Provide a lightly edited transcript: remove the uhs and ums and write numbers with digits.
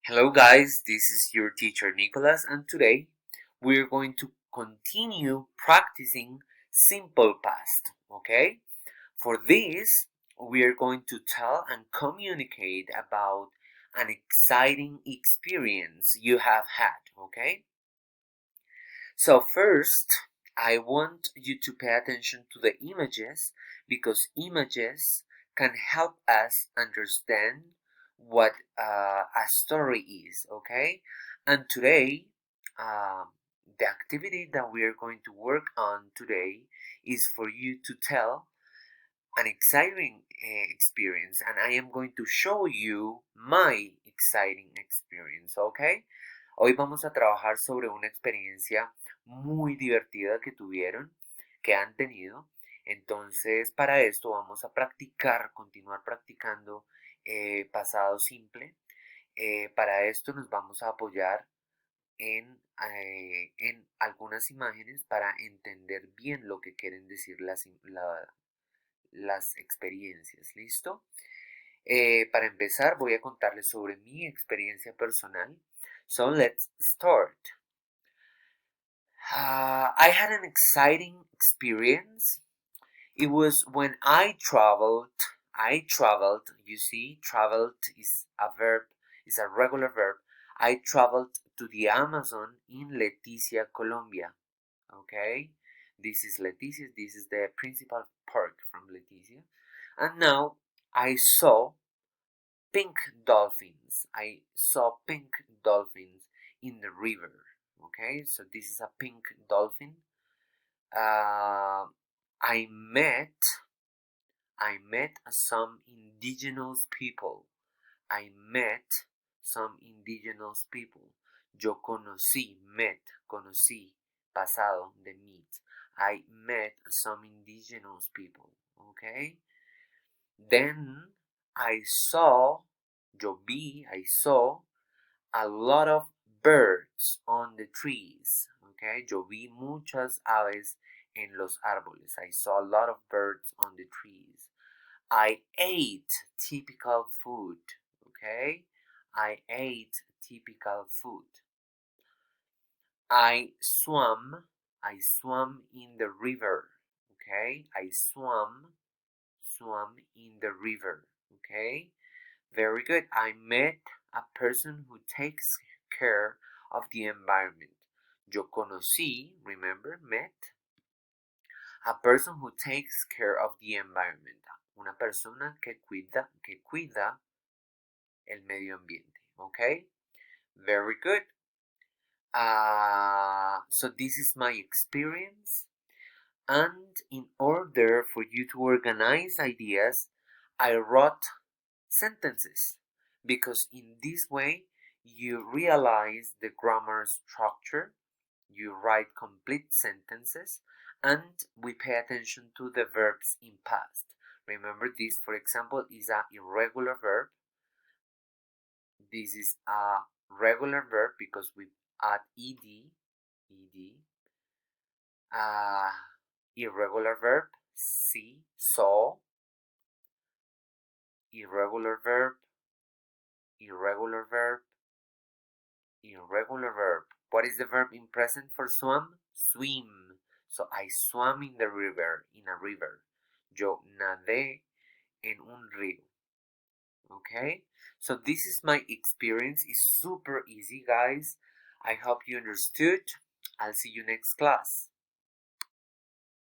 Hello guys, this is your teacher Nicholas and today we're going to continue practicing simple past, okay? For this, we are going to tell and communicate about an exciting experience you have had, okay? So first, I want you to pay attention to the images because images can help us understand what a story is, okay? And today, the activity that we are going to work on today is for you to tell an exciting experience, and I am going to show you my exciting experience, okay? Hoy vamos a trabajar sobre una experiencia muy divertida que tuvieron, que han tenido. Entonces, para esto vamos a practicar, continuar practicando pasado simple. Para esto nos vamos a apoyar en algunas imágenes para entender bien lo que quieren decir las experiencias. ¿Listo? Para empezar, voy a contarles sobre mi experiencia personal. So let's start. I had an exciting experience. It was when I traveled. You see, traveled is a verb, is a regular verb. I traveled to the Amazon in Leticia, Colombia. Okay, this is Leticia, this is the principal park from Leticia. And now I saw pink dolphins. I saw pink dolphins in the river. Okay, so this is a pink dolphin. Uh, I met some indigenous people. I met some indigenous people. Yo conocí, conocí, pasado, de meet. I met some indigenous people. Okay. Then I saw a lot of birds on the trees. Okay, yo vi muchas aves en los árboles. I saw a lot of birds on the trees. I ate typical food. Okay, I ate typical food. I swam in the river. Okay, I swam in the river. Okay, very good. I met a person who takes care of the environment. Yo conocí, remember, met, a person who takes care of the environment. Una persona que cuida el medio ambiente. Okay, very good. So this is my experience. And in order for you to organize ideas, I wrote sentences because in this way you realize the grammar structure, you write complete sentences, and we pay attention to the verbs in past. Remember, this, for example, is a irregular verb. This is a regular verb because we add ed. Irregular verb, see, saw. Irregular verb, irregular verb, irregular verb. What is the verb in present for swim? Swim. So I swam in the river, in a river. Yo nadé en un río. Okay? So this is my experience. It's super easy, guys. I hope you understood. I'll see you next class.